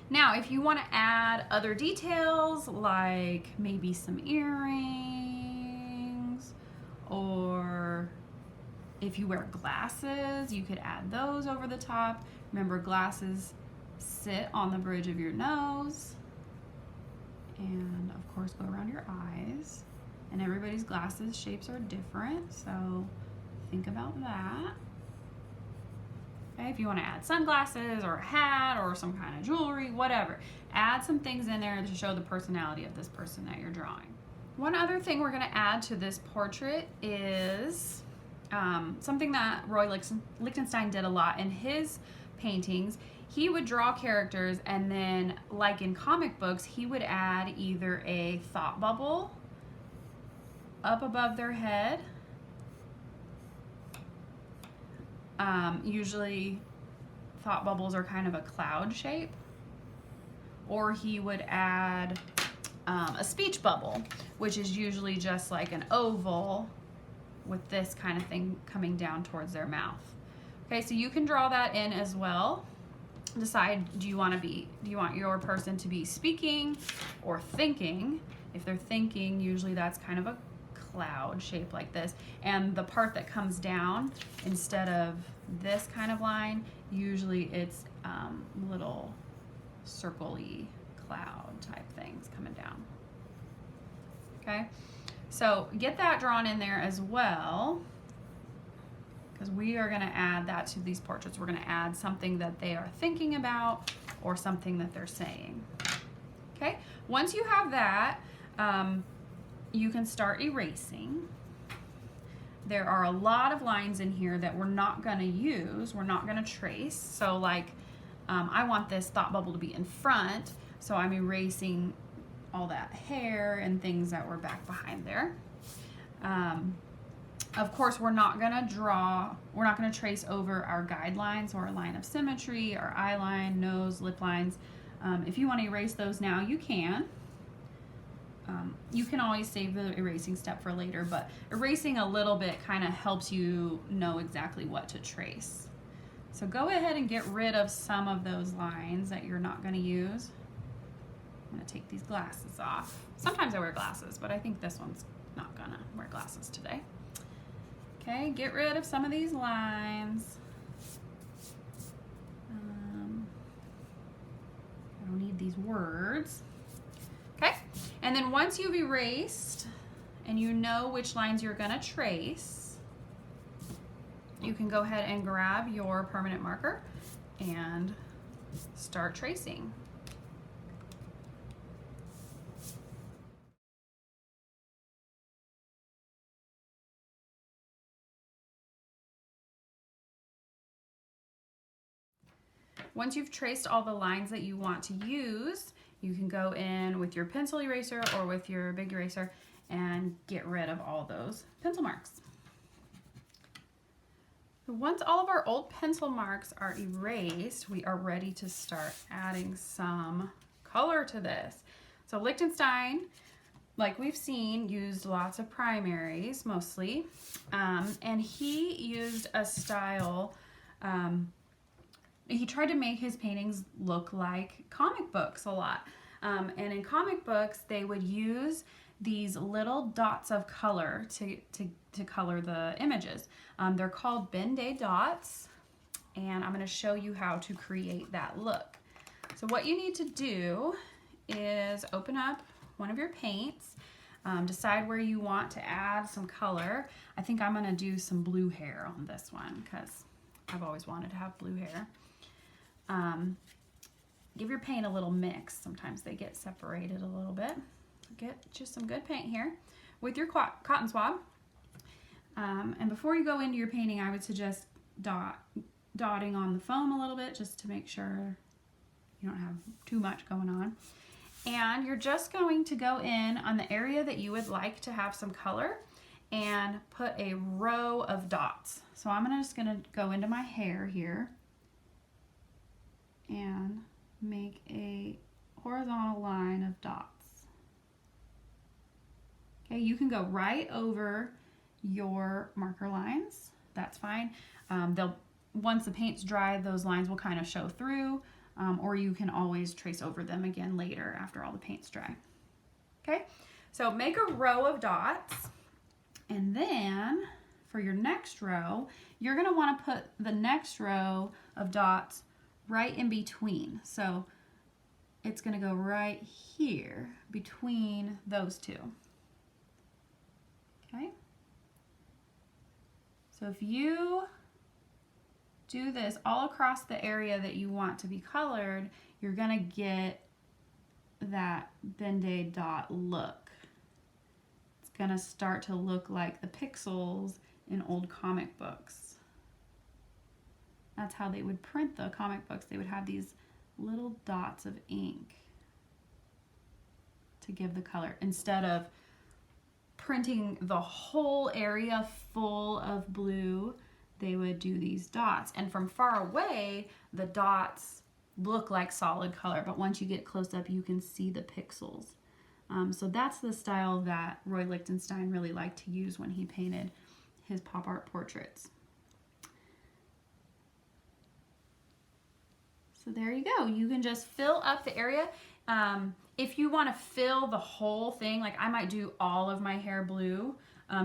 Now, if you want to add other details, like maybe some earrings, or if you wear glasses, you could add those over the top. Remember, glasses sit on the bridge of your nose, and of course go around your eyes. And everybody's glasses shapes are different, so think about that. Okay, if you want to add sunglasses or a hat or some kind of jewelry, whatever, add some things in there to show the personality of this person that you're drawing. One other thing we're going to add to this portrait is something that Roy Lichtenstein did a lot in his paintings. He would draw characters, and then, like in comic books, he would add either a thought bubble up above their head. Usually thought bubbles are kind of a cloud shape, or he would add a speech bubble, which is usually just like an oval with this kind of thing coming down towards their mouth. Okay, so you can draw that in as well. Decide, do you want your person to be speaking or thinking? If they're thinking, usually that's kind of a cloud shape like this, and the part that comes down, instead of this kind of line, usually it's little circle-y cloud type things coming down. Okay, so get that drawn in there as well, because we are going to add that to these portraits. We're going to add something that they are thinking about or something that they're saying. Okay, once you have that, you can start erasing. There are a lot of lines in here that we're not going to use, we're not going to trace. So like, I want this thought bubble to be in front, so I'm erasing all that hair and things that were back behind there. Of course, we're not going to trace over our guidelines or our line of symmetry, our eye line, nose, lip lines. If you want to erase those now, you can. You can always save the erasing step for later, but erasing a little bit kind of helps you know exactly what to trace. So go ahead and get rid of some of those lines that you're not going to use. I'm going to take these glasses off. Sometimes I wear glasses, but I think this one's not going to wear glasses today. Okay, get rid of some of these lines. I don't need these words. Okay, and then once you've erased and you know which lines you're going to trace, you can go ahead and grab your permanent marker and start tracing. Once you've traced all the lines that you want to use, you can go in with your pencil eraser or with your big eraser and get rid of all those pencil marks. Once all of our old pencil marks are erased, we are ready to start adding some color to this. So Lichtenstein, like we've seen, used lots of primaries mostly, and he used a style, he tried to make his paintings look like comic books a lot. And in comic books, they would use these little dots of color to color the images. They're called Ben-Day dots, and I'm going to show you how to create that look. So what you need to do is open up one of your paints, decide where you want to add some color. I think I'm going to do some blue hair on this one because I've always wanted to have blue hair. Give your paint a little mix. Sometimes they get separated a little bit. Get just some good paint here with your cotton swab. And before you go into your painting, I would suggest dotting on the foam a little bit just to make sure you don't have too much going on. And you're just going to go in on the area that you would like to have some color and put a row of dots. So I'm just going to go into my hair here and make a horizontal line of dots. Okay, you can go right over your marker lines. That's fine. Once the paint's dry, those lines will kind of show through. or you can always trace over them again later after all the paint's dry. Okay, so make a row of dots, and then for your next row, you're going to want to put the next row of dots right in between. So it's going to go right here between those two. Okay, so if you do this all across the area that you want to be colored, you're going to get that Ben-Day dot look. It's going to start to look like the pixels in old comic books. That's how they would print the comic books. They would have these little dots of ink to give the color. Instead of printing the whole area full of blue, they would do these dots. And from far away, the dots look like solid color, but once you get close up, you can see the pixels. So that's the style that Roy Lichtenstein really liked to use when he painted his pop art portraits. So there you go. You can just fill up the area. If you want to fill the whole thing, like I might do all of my hair blue,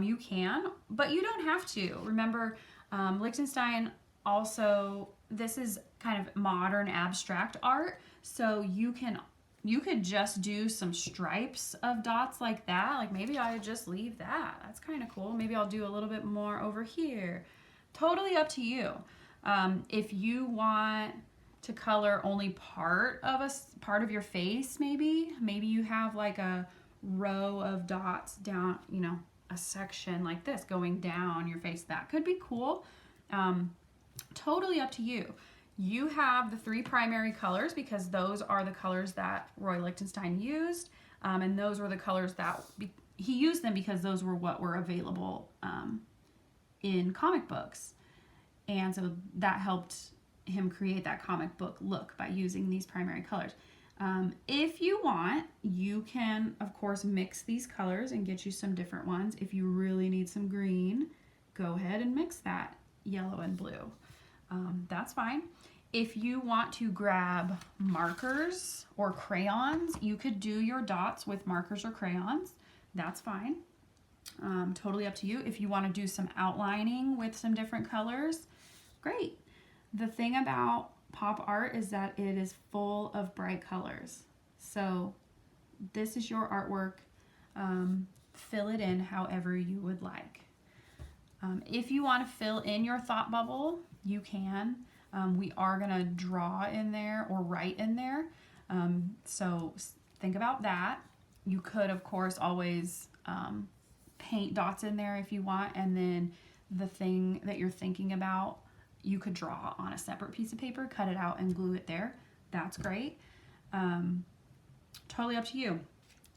you can, but you don't have to. Remember, Lichtenstein also, this is kind of modern abstract art, so you could just do some stripes of dots like that. Like maybe I would just leave that. That's kind of cool. Maybe I'll do a little bit more over here. Totally up to you. If you want to color only part of your face, maybe you have like a row of dots down, you know, a section like this going down your face. That could be cool. Totally up to you. You have the 3 primary colors because those are the colors that Roy Lichtenstein used, and those were the colors that he used them because those were what were available in comic books, and so that helped him create that comic book look by using these primary colors. If you want, you can of course mix these colors and get you some different ones. If you really need some green, go ahead and mix that yellow and blue. That's fine. If you want to grab markers or crayons, you could do your dots with markers or crayons. That's fine. Totally up to you. If you want to do some outlining with some different colors, great. The thing about pop art is that it is full of bright colors. So this is your artwork. Fill it in however you would like. If you want to fill in your thought bubble, you can. We are going to draw in there or write in there. So think about that. You could, of course, always paint dots in there if you want, and then the thing that you're thinking about, you could draw on a separate piece of paper, cut it out, and glue it there. That's great. Totally up to you.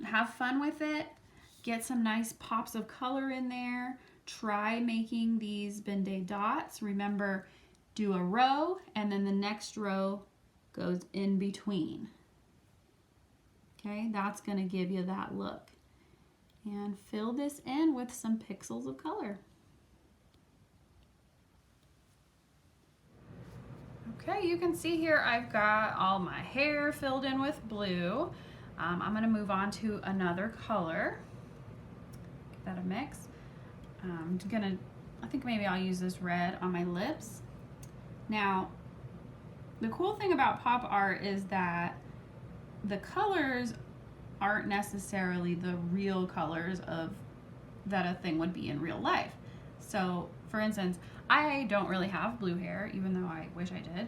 Have fun with it. Get some nice pops of color in there. Try making these Ben-Day dots. Remember, do a row, and then the next row goes in between. Okay, that's going to give you that look. And fill this in with some pixels of color. Okay, you can see here I've got all my hair filled in with blue. I'm going to move on to another color. Give that a mix. I think maybe I'll use this red on my lips. Now, the cool thing about pop art is that the colors aren't necessarily the real colors of that a thing would be in real life. So, for instance, I don't really have blue hair, even though I wish I did.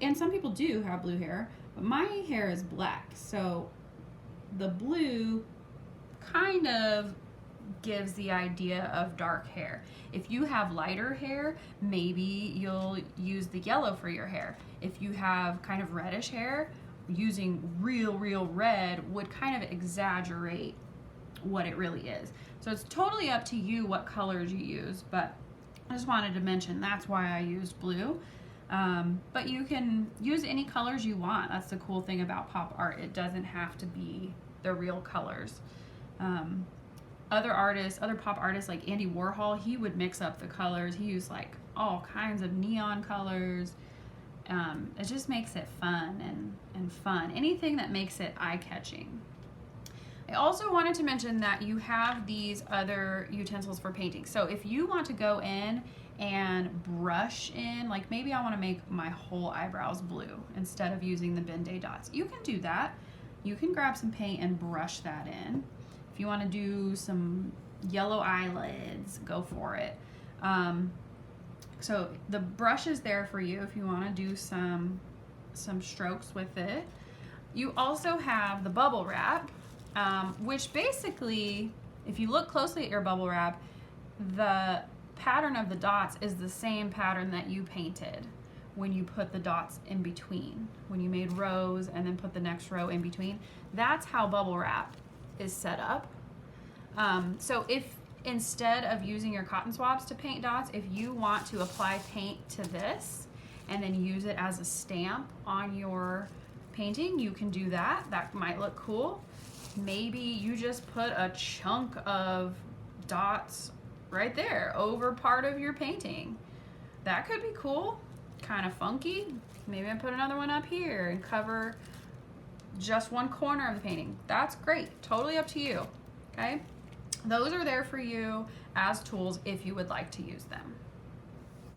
And some people do have blue hair, but my hair is black. So the blue kind of gives the idea of dark hair. If you have lighter hair, maybe you'll use the yellow for your hair. If you have kind of reddish hair, using real red would kind of exaggerate what it really is. So it's totally up to you what colors you use, but I just wanted to mention that's why I used blue. But you can use any colors you want. That's the cool thing about pop art. It doesn't have to be the real colors. Other pop artists like Andy Warhol, he would mix up the colors. He used like all kinds of neon colors. it just makes it fun and fun. Anything that makes it eye-catching. I also wanted to mention that you have these other utensils for painting. So if you want to go in and brush in, like maybe I want to make my whole eyebrows blue instead of using the Ben-Day dots, you can do that. You can grab some paint and brush that in. If you want to do some yellow eyelids, go for it. So the brush is there for you if you want to do some strokes with it. You also have the bubble wrap, which basically, if you look closely at your bubble wrap, the pattern of the dots is the same pattern that you painted when you put the dots in between. When you made rows and then put the next row in between, that's how bubble wrap is set up. So if instead of using your cotton swabs to paint dots, if you want to apply paint to this and then use it as a stamp on your painting, you can do that. That might look cool. Maybe you just put a chunk of dots right there over part of your painting. That could be cool, kind of funky. Maybe I put another one up here and cover just one corner of the painting. That's great, totally up to you, okay? Those are there for you as tools if you would like to use them.